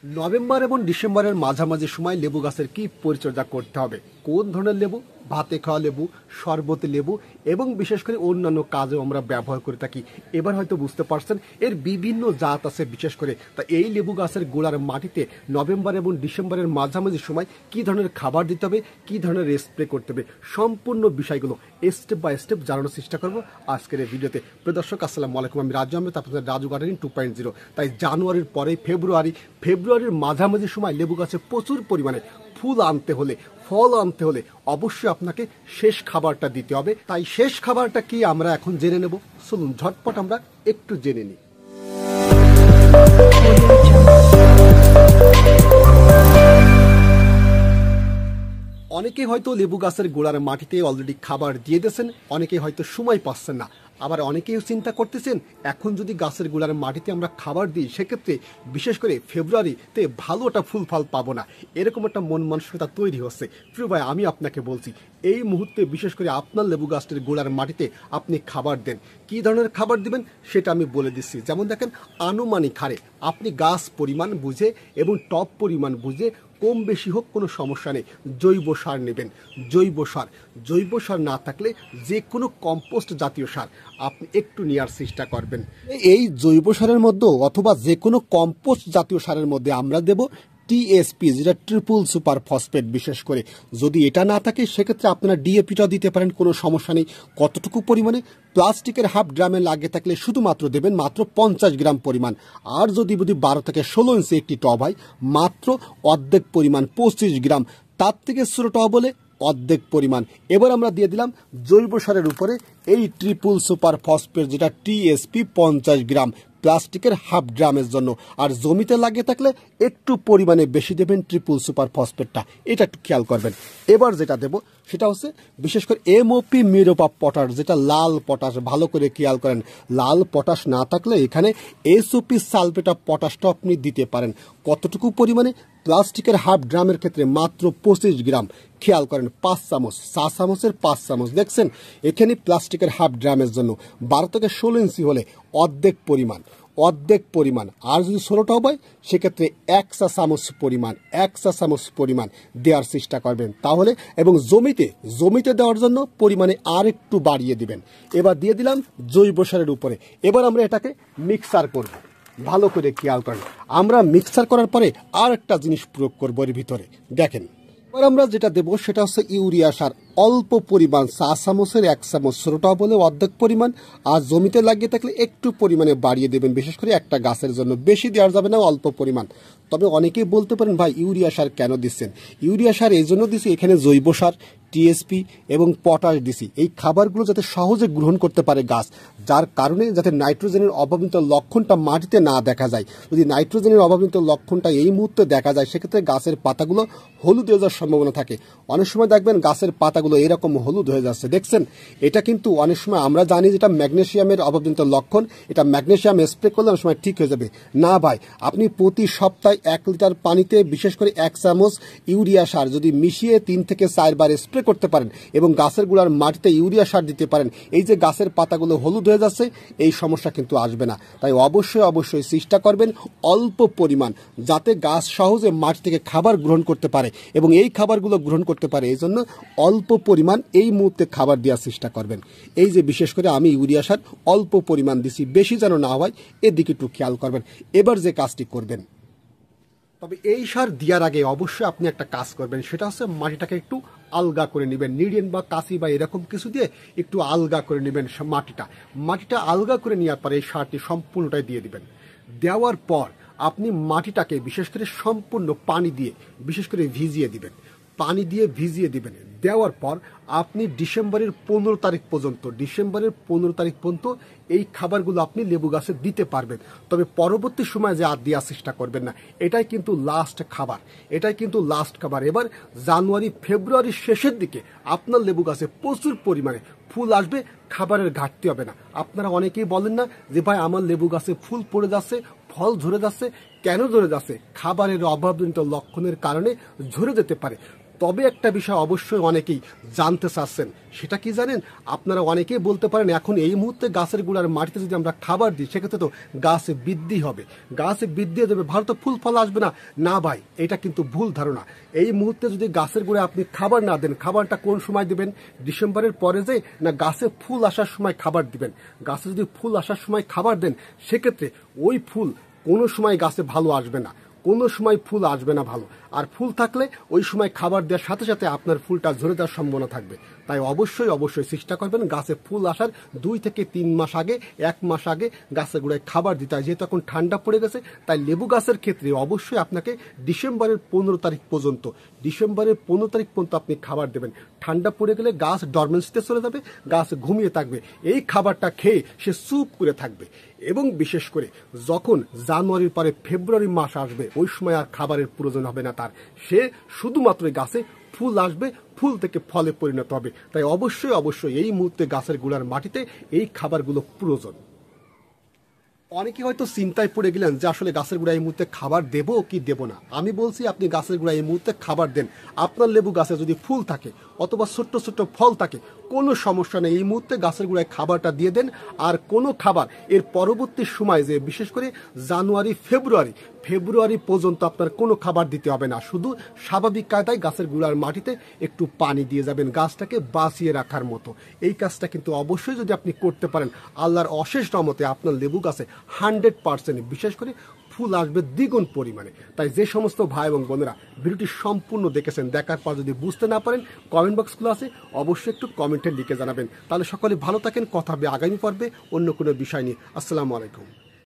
November এবং ডিসেম্বরের মাঝামাঝি সময় লেবু গাছের কি পরিচর্যা করতে হবে, কোন ধরনের লেবু, ভাতে খাওয়া লেবু, শরবতে লেবু এবং বিশেষ করে অন্যান্য কাজেও আমরা ব্যবহার করে থাকি। এবার হয়তো বুঝতে পারছেন এর বিভিন্ন জাত আছে বিশেষ করে। তা এই লেবু গাছের গোড়ার মাটিতে নভেম্বর এবং ডিসেম্বরের মাঝামাঝি সময় কি ধরনের খাবার দিতে হবে, কি ধরনের স্প্রে করতে হবে, সম্পূর্ণ বিষয়গুলো স্টেপ বাই স্টেপ জানানোর চেষ্টা করবো আজকের এই ভিডিওতে। প্রিয় দর্শক, আসসালামু আলাইকুম। আমি রাজু আহমেদ, আপনাদের রাজু গার্ডেনিং 2.0। তাই জানুয়ারির পরে ফেব্রুয়ারির মাঝামাঝি সময় লেবু গাছে প্রচুর পরিমাণে ফুল আনতে হলে, ফল আনতে হলে অবশ্যই আপনাকে শেষ খাবারটা দিতে হবে। তাই শেষ খাবারটা কি আমরা এখন জেনে নেব। চলুন ঝটপট আমরা একটু জেনে নিই। অনেকে হয়তো লেবু গাছের গোড়ার মাটিতে অলরেডি খাবার দিয়ে দিয়েছেন, অনেকে হয়তো সময় পাচ্ছেন না। আবার অনেকেই চিন্তা করতেছেন এখন যদি গাছের গোড়ার মাটিতে আমরা খাবার দিই সেক্ষেত্রে বিশেষ করে ফেব্রুয়ারিতে ভালো একটা ফুল ফল পাবো না, এরকম একটা মন মানসিকতা তৈরি হচ্ছে। প্রিয় ভাই, আমি আপনাকে বলছি এই মুহূর্তে বিশেষ করে আপনার লেবু গাছের গোড়ার মাটিতে আপনি খাবার দেন। কী ধরনের খাবার দিবেন সেটা আমি বলে দিচ্ছি। যেমন দেখেন, আনুমানিক হারে আপনি গাছ পরিমাণ বুঝে এবং টপ পরিমাণ বুঝে, কম বেশি হোক কোনো সমস্যা নেই, জৈব সার নেবেন। জৈব সার না থাকলে যে কোনো কম্পোস্ট জাতীয় সার আপনি একটু নেওয়ার চেষ্টা করবেন। এই জৈব সারের মধ্যে অথবা যে কোনো কম্পোস্ট জাতীয় সারের মধ্যে আমরা দেব টিএসপি, যেটা ট্রিপল সুপার ফসফেট। বিশেষ করে যদি এটা না থাকে সেক্ষেত্রে আপনারা ডিএপিটা দিতে পারেন, কোনো সমস্যা নেই। কতটুকু পরিমাণে? প্লাস্টিকের হাফ ড্রামে লাগিয়ে থাকলে শুধুমাত্র দেবেন মাত্র 50 গ্রাম পরিমাণ। আর যদি 12 থেকে 16 ইঞ্চি একটি টব হয়, মাত্র অর্ধেক পরিমাণ 25 গ্রাম। তার থেকে ছোট টব হলে অর্ধেক পরিমাণ। এবার আমরা দিয়ে দিলাম জৈব সারের উপরে এই ট্রিপল সুপার ফসফেট, যেটা টিএসপি 50 গ্রাম, প্লাস্টিকের হাফ ড্রামের জন্য। আর জমিতে লাগিয়ে থাকলে একটু পরিমাণে বেশি দেবেন ট্রিপল সুপার ফসফেটটা, এটা একটু খেয়াল করবেন। এবার যেটা দেব সেটা হচ্ছে বিশেষ করে এমওপি মিরোপা পটাশ, যেটা লাল পটাশ। ভালো করে খেয়াল করেন, লাল পটাশ না থাকলে এখানে এসওপি সালফেট অফ পটাশটা আপনি দিতে পারেন। কতটুকু পরিমাণে? প্লাস্টিকের হাফ ড্রামের ক্ষেত্রে মাত্র 25 গ্রাম। খেয়াল করেন, 5 চামচ, চা চামচের 5 চামচ। দেখছেন, এখানে প্লাস্টিকের হাফ ড্রামের জন্য 12 থেকে 16 ইঞ্চি হলে অর্ধেক পরিমাণ। আর যদি 16টা হয় সেক্ষেত্রে 1 চা চামচ পরিমাণ দেওয়ার চেষ্টা করবেন তাহলে। এবং জমিতে দেওয়ার জন্য পরিমাণে আর একটু বাড়িয়ে দিবেন। এবার দিয়ে দিলাম জৈব সারের উপরে। এবার আমরা এটাকে মিক্সার করব। ভালো করে খেয়াল করেন, আমরা মিক্সার করার পরে আর একটা জিনিস প্রয়োগ করবো এর ভিতরে। দেখেন, এবার আমরা যেটা দেবো সেটা হচ্ছে ইউরিয়া সার। অল্প পরিমাণ, চা চামচের 1 চামচ, ছোটটা বলে অর্ধেক পরিমাণ। আর জমিতে লাগিয়ে থাকলে একটু পরিমাণে বাড়িয়ে দেবেন, বিশেষ করে একটা গাছের জন্য। বেশি দেওয়া যাবে না, অল্প পরিমাণ। তবে অনেকেই বলতে পারেন, ভাই ইউরিয়া সার কেন দিচ্ছেন? ইউরিয়া সার এই জন্য দিছি, এখানে জৈব সার, টিএসপি এবং পটাশ দিছি। এই খাবারগুলো যাতে সহজে গ্রহণ করতে পারে গাছ, যার কারণে যাতে নাইট্রোজেনের অভাবজনিত লক্ষণটা মাটিতে না দেখা যায়। যদি নাইট্রোজেনের অভাবজনিত লক্ষণটা এই মুহূর্তে দেখা যায় সেক্ষেত্রে গাছের পাতাগুলো হলুদ হয়ে যাওয়ার সম্ভাবনা থাকে। অনেক সময় দেখবেন গাছের পাতাগুলো এরকম হলুদ হয়ে যাচ্ছে, দেখছেন? এটা কিন্তু অনেক সময় আমরা জানি যেটা ম্যাগনেসিয়ামের অভাবজনিত লক্ষণ, এটা ম্যাগনেসিয়াম স্প্রে করলে অনেক সময় ঠিক হয়ে যাবে। না ভাই, আপনি প্রতি সপ্তাহে 1 লিটার পানিতে বিশেষ করে 1 চামচ ইউরিয়া সার যদি মিশিয়ে 3 থেকে 4 বার স্প্রে করতে পারেন এবং গাছের গোড়ার মাটিতে ইউরিয়া সার দিতে পারেন, এই যে গাছের পাতাগুলো হলুদ হয়ে যাচ্ছে এই সমস্যা কিন্তু আসবে না। তাই অবশ্যই চেষ্টা করবেন অল্প পরিমাণ, যাতে গাছ সহজে মাটি থেকে খাবার গ্রহণ করতে পারে এবং এই খাবারগুলো গ্রহণ করতে পারে। এই জন্য অল্প পরিমাণ এই মুহূর্তে খাবার দেওয়ার চেষ্টা করবেন। এই যে বিশেষ করে আমি ইউরিয়া সার অল্প পরিমাণ দিছি, বেশি যেন না হয় এদিকে একটু খেয়াল করবেন। এবার যে কাজটি করবেন, তবে এই সার দেওয়ার আগে অবশ্যই আপনি একটা কাজ করবেন, সেটা হচ্ছে মাটিটাকে একটু আলগা করে নেবেন। নিড়িন বা কাঁচি বা এরকম কিছু দিয়ে একটু আলগা করে নেবেন মাটিটা আলগা করে নেওয়ার পরে এই সারটি সম্পূর্ণটাই দিয়ে দিবেন। দেওয়ার পর আপনি মাটিটাকে বিশেষ করে সম্পূর্ণ পানি দিয়ে বিশেষ করে ভিজিয়ে দিবেন। দেওয়ার পর আপনি ডিসেম্বরের 15 তারিখ পর্যন্ত এই খাবারগুলো আপনি লেবু গাছে দিতে পারবেন। তবে পরবর্তী সময় যে আর দেওয়ার চেষ্টা করবেন না, এটাই কিন্তু লাস্ট খাবার। এবার জানুয়ারি ফেব্রুয়ারির শেষের দিকে আপনার লেবু গাছে প্রচুর পরিমাণে ফুল আসবে, খাবারের ঘাটতি হবে না। আপনারা অনেকেই বলেন না যে ভাই আমার লেবু গাছে ফুল পড়ে যাচ্ছে, ফল ঝরে যাচ্ছে। কেন ঝরে যাচ্ছে? খাবারের অভাবজনিত লক্ষণের কারণে ঝরে যেতে পারে। তবে একটা বিষয় অবশ্যই অনেকেই জানতে চাচ্ছেন, সেটা কি জানেন? আপনারা অনেকেই বলতে পারেন এখন এই মুহূর্তে গাছের গোড়ার মাটিতে যদি আমরা খাবার দিই সেক্ষেত্রে তো গাছ বৃদ্ধি হবে, গাছ বৃদ্ধি হয়ে যাবে, ভালো তো ফুল ফল আসবে না। না ভাই, এটা কিন্তু ভুল ধারণা। এই মুহূর্তে যদি গাছের গোড়ায় আপনি খাবার না দেন, খাবারটা কোন সময় দিবেন? ডিসেম্বরের পরে যে না গাছে ফুল আসার সময় খাবার দিবেন। গাছে যদি ফুল আসার সময় খাবার দেন সেক্ষেত্রে ওই ফুল কোনো সময় গাছে ভালো আসবে না, কোনো সময় ফুল আসবে না ভালো। আর ফুল থাকলে ওই সময় খাবার দেওয়ার সাথে সাথে আপনার ফুলটা ঝরে যাওয়ার সম্ভাবনা থাকবে। তাই অবশ্যই চেষ্টা করবেন গাছে ফুল আসার 2 থেকে 3 মাস আগে, 1 মাস আগে গাছের গোড়ায় খাবার দিতে হয়। যেহেতু এখন ঠান্ডা পড়ে গেছে, তাই লেবু গাছের ক্ষেত্রে অবশ্যই আপনাকে ডিসেম্বরের 15 তারিখ পর্যন্ত আপনি খাবার দেবেন। ঠান্ডা পড়ে গেলে গাছ ডরমেন্সিতে চলে যাবে, গাছ ঘুমিয়ে থাকবে, এই খাবারটা খেয়ে সে চুপ করে থাকবে। এবং বিশেষ করে যখন জানুয়ারির পরে ফেব্রুয়ারি মাস আসবে ওই সময় আর খাবারের প্রয়োজন হবে না তার, সে শুধুমাত্র গাছে ফুল আসবে, ফুল থেকে ফলে পরিণত হবে। তাই অবশ্যই এই মুহূর্তে গাছের গোড়ার মাটিতে এই খাবারগুলো প্রয়োজন। অনেকে হয়তো চিন্তায় পড়ে গেলেন যে আসলে গাছের গোড়ায় এই মুহূর্তে খাবার দেব কি দেব না। আমি বলছি আপনি গাছের গোড়ায় এই মুহূর্তে খাবার দেন। আপনার লেবু গাছে যদি ফুল থাকে অথবা ছোট্ট ফল থাকে, কোনো সমস্যা নেই, এই মুহূর্তে গাছের গোড়ায় খাবারটা দিয়ে দেন। আর কোনো খাবার এর পরবর্তী সময় যে বিশেষ করে জানুয়ারি ফেব্রুয়ারি পর্যন্ত আপনার কোনো খাবার দিতে হবে না। শুধু স্বাভাবিক কায়দায় গাছের গোড়ার মাটিতে একটু পানি দিয়ে যাবেন গাছটাকে বাঁচিয়ে রাখার মতো। এই কাজটা কিন্তু অবশ্যই যদি আপনি করতে পারেন, আল্লাহর অশেষ রহমতে আপনার লেবু গাছে 100% বিশেষ করে ফুল আসবে দ্বিগুণ পরিমাণে। তাই যে সমস্ত ভাই এবং বোনেরা ভিডিওটি সম্পূর্ণ দেখেছেন, দেখার পর যদি বুঝতে না পারেন কমেন্ট বক্স খোলা আছে, অবশ্যই একটু কমেন্টে লিখে জানাবেন। তাহলে সকলে ভালো থাকেন, কথা হবে আগামী পর্বে অন্য কোনো বিষয় নিয়ে। আসসালামু আলাইকুম।